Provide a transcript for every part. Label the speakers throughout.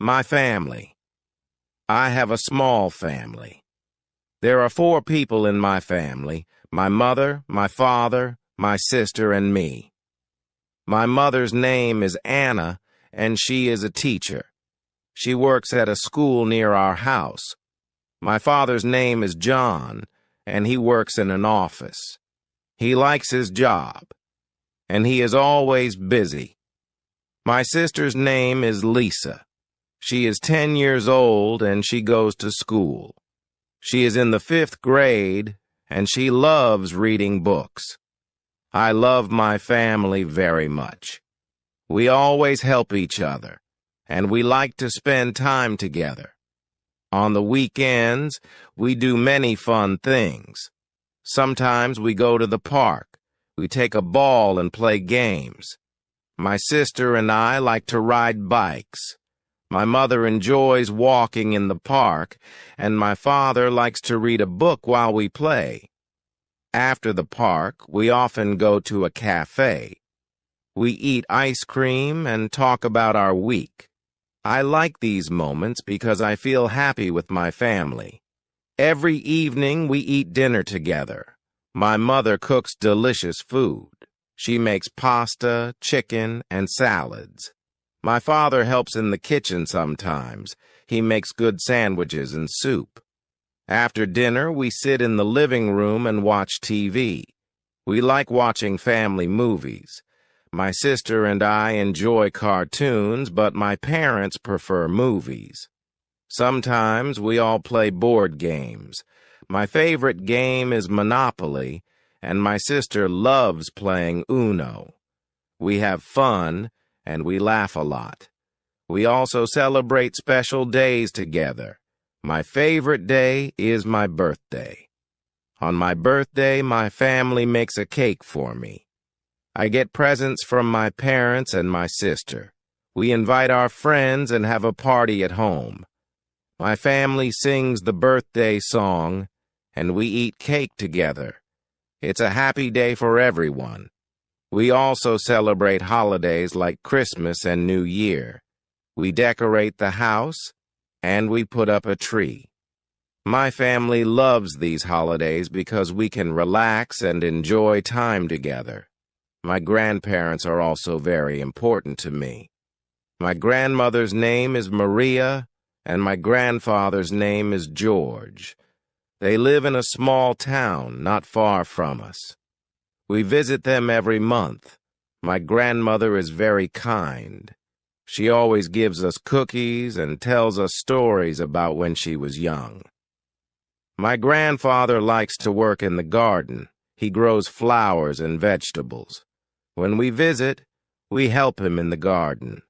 Speaker 1: My family. I have a small family. There are 4 people in my family: my mother, my father, my sister, and me. My mother's name is Anna, and she is a teacher. She works at a school near our house. My father's name is John, and he works in an office. He likes his job, and he is always busy. My sister's name is Lisa. She is 10 years old, and she goes to school. She is in the 5th grade, and she loves reading books. I love my family very much. We always help each other, and we like to spend time together. On the weekends, we do many fun things. Sometimes we go to the park. We take a ball and play games. My sister and I like to ride bikes. My mother enjoys walking in the park, and my father likes to read a book while we play. After the park, we often go to a cafe. We eat ice cream and talk about our week. I like these moments because I feel happy with my family. Every evening we eat dinner together. My mother cooks delicious food. She makes pasta, chicken, and salads. My father helps in the kitchen sometimes. He makes good sandwiches and soup. After dinner, we sit in the living room and watch TV. We like watching family movies. My sister and I enjoy cartoons, but my parents prefer movies. Sometimes we all play board games. My favorite game is Monopoly, and my sister loves playing Uno. We have fun, and we laugh a lot. We also celebrate special days together. My favorite day is my birthday. On my birthday, my family makes a cake for me. I get presents from my parents and my sister. We invite our friends and have a party at home. My family sings the birthday song, and we eat cake together. It's a happy day for everyone. We also celebrate holidays like Christmas and New Year. We decorate the house, and we put up a tree. My family loves these holidays because we can relax and enjoy time together. My grandparents are also very important to me. My grandmother's name is Maria, and my grandfather's name is George. They live in a small town not far from us. We visit them every month. My grandmother is very kind. She always gives us cookies and tells us stories about when she was young. My grandfather likes to work in the garden. He grows flowers and vegetables. When we visit, we help him in the garden.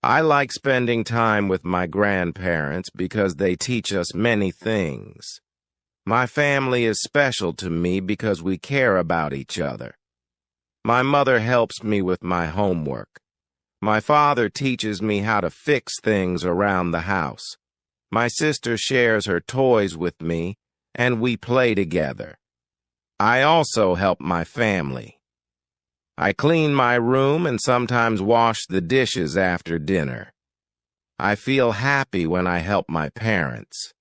Speaker 1: I like spending time with my grandparents because they teach us many things. My family is special to me because we care about each other. My mother helps me with my homework. My father teaches me how to fix things around the house. My sister shares her toys with me, and we play together. I also help my family. I clean my room and sometimes wash the dishes after dinner. I feel happy when I help my parents.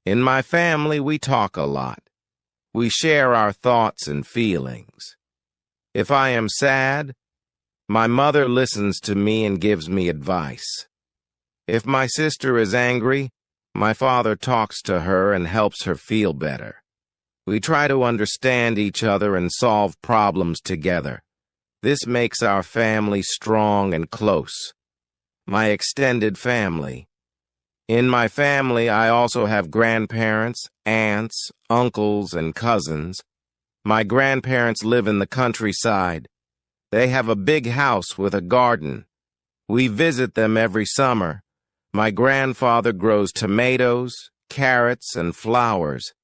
Speaker 1: In my family, we talk a lot. We share our thoughts and feelings. If I am sad, my mother listens to me and gives me advice. If my sister is angry, my father talks to her and helps her feel better. We try to understand each other and solve problems together. This makes our family strong and close. My extended family. In my family, I also have grandparents, aunts, uncles, and cousins. My grandparents live in the countryside. They have a big house with a garden. We visit them every summer. My grandfather grows tomatoes, carrots, and flowers.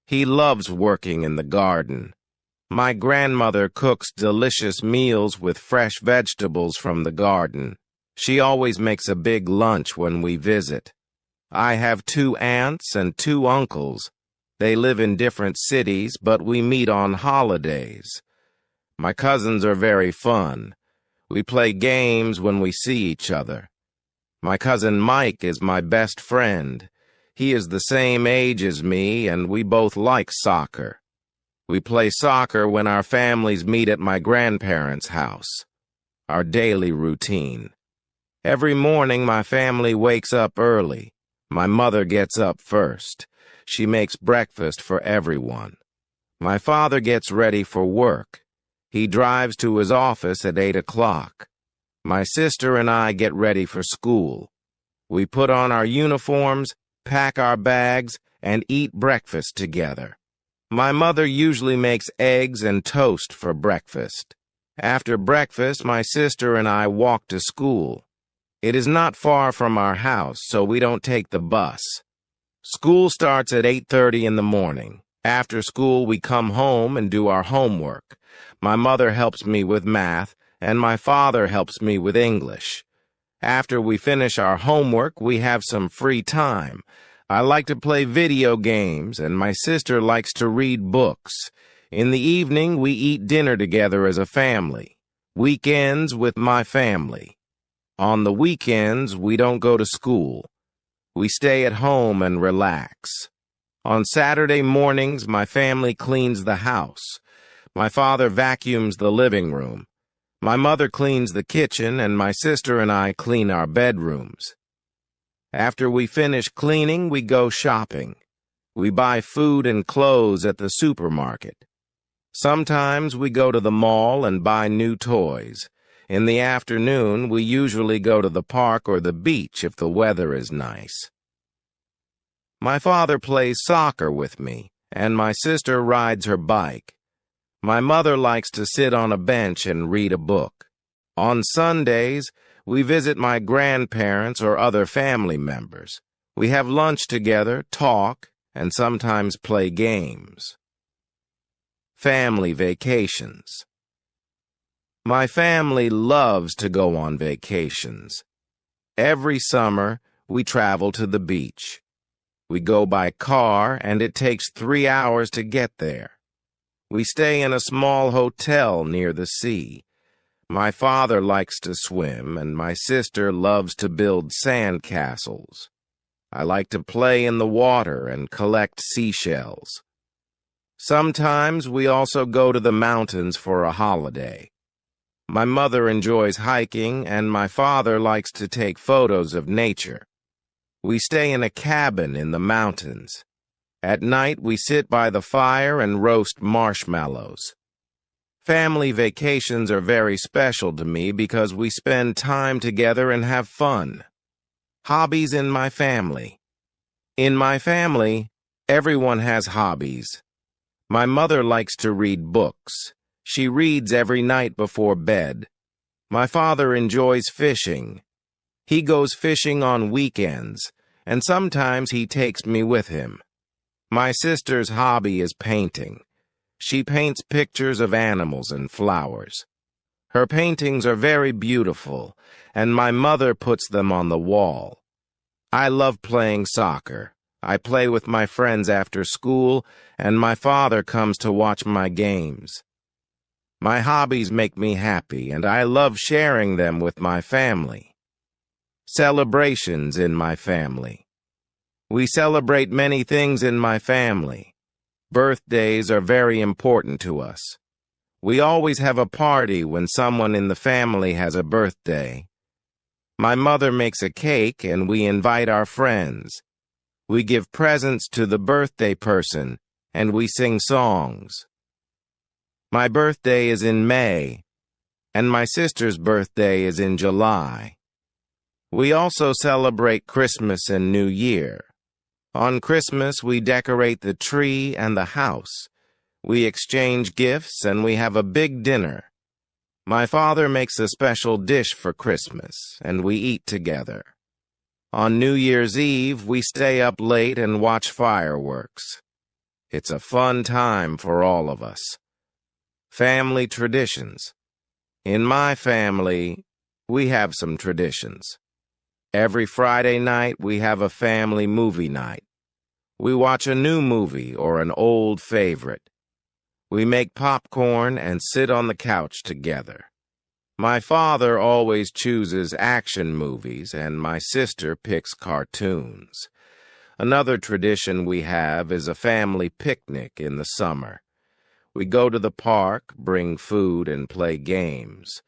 Speaker 1: He loves working in the garden. My grandmother cooks delicious meals with fresh vegetables from the garden. She always makes a big lunch when we visit. I have 2 aunts and 2 uncles. They live in different cities, but we meet on holidays. My cousins are very fun. We play games when we see each other. My cousin Mike is my best friend. He is the same age as me, and we both like soccer. We play soccer when our families meet at my grandparents' house. Our daily routine. Every morning my family wakes up early. My mother gets up first. She makes breakfast for everyone. My father gets ready for work. He drives to his office at 8 o'clock. My sister and I get ready for school. We put on our uniforms, pack our bags, and eat breakfast together. My mother usually makes eggs and toast for breakfast. After breakfast, my sister and I walk to school. It is not far from our house, so we don't take the bus. School starts at 8:30 in the morning. After school, we come home and do our homework. My mother helps me with math, and my father helps me with English. After we finish our homework, we have some free time. I like to play video games, and my sister likes to read books. In the evening, we eat dinner together as a family. Weekends with my family. On the weekends, we don't go to school. We stay at home and relax. On Saturday mornings, my family cleans the house. My father vacuums the living room. My mother cleans the kitchen, and my sister and I clean our bedrooms. After we finish cleaning, we go shopping. We buy food and clothes at the supermarket. Sometimes we go to the mall and buy new toys. In the afternoon, we usually go to the park or the beach if the weather is nice. My father plays soccer with me, and my sister rides her bike. My mother likes to sit on a bench and read a book. On Sundays, we visit my grandparents or other family members. We have lunch together, talk, and sometimes play games. Family vacations. My family loves to go on vacations. Every summer, we travel to the beach. We go by car, and it takes 3 hours to get there. We stay in a small hotel near the sea. My father likes to swim, and my sister loves to build sand castles. I like to play in the water and collect seashells. Sometimes we also go to the mountains for a holiday. My mother enjoys hiking, and my father likes to take photos of nature. We stay in a cabin in the mountains. At night, we sit by the fire and roast marshmallows. Family vacations are very special to me because we spend time together and have fun. Hobbies in my family. In my family, everyone has hobbies. My mother likes to read books. She reads every night before bed. My father enjoys fishing. He goes fishing on weekends, and sometimes he takes me with him. My sister's hobby is painting. She paints pictures of animals and flowers. Her paintings are very beautiful, and my mother puts them on the wall. I love playing soccer. I play with my friends after school, and my father comes to watch my games. My hobbies make me happy, and I love sharing them with my family. Celebrations in my family. We celebrate many things in my family. Birthdays are very important to us. We always have a party when someone in the family has a birthday. My mother makes a cake, and we invite our friends. We give presents to the birthday person, and we sing songs. My birthday is in May, and my sister's birthday is in July. We also celebrate Christmas and New Year. On Christmas, we decorate the tree and the house. We exchange gifts, and we have a big dinner. My father makes a special dish for Christmas, and we eat together. On New Year's Eve, we stay up late and watch fireworks. It's a fun time for all of us. Family traditions. In my family, we have some traditions. Every Friday night, we have a family movie night. We watch a new movie or an old favorite. We make popcorn and sit on the couch together. My father always chooses action movies, and my sister picks cartoons. Another tradition we have is a family picnic in the summer. We go to the park, bring food, and play games.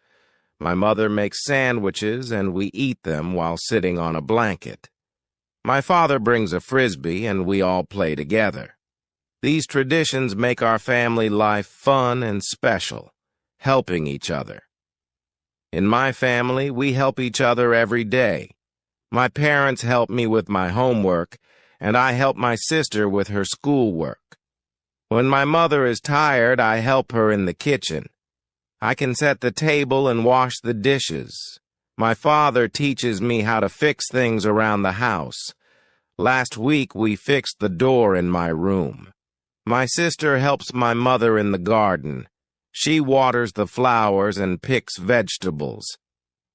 Speaker 1: My mother makes sandwiches, and we eat them while sitting on a blanket. My father brings a frisbee, and we all play together. These traditions make our family life fun and special, helping each other. In my family, we help each other every day. My parents help me with my homework, and I help my sister with her schoolwork. When my mother is tired, I help her in the kitchen. I can set the table and wash the dishes. My father teaches me how to fix things around the house. Last week, we fixed the door in my room. My sister helps my mother in the garden. She waters the flowers and picks vegetables.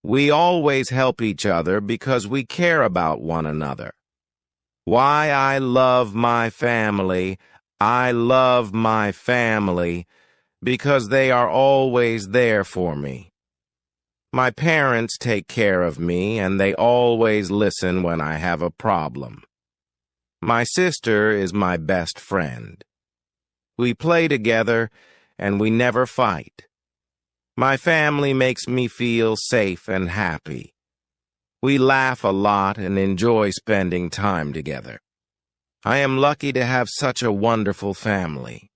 Speaker 1: We always help each other because we care about one another. Why I love my family, I love my family, because they are always there for me. My parents take care of me, and they always listen when I have a problem. My sister is my best friend. We play together, and we never fight. My family makes me feel safe and happy. We laugh a lot and enjoy spending time together. I am lucky to have such a wonderful family.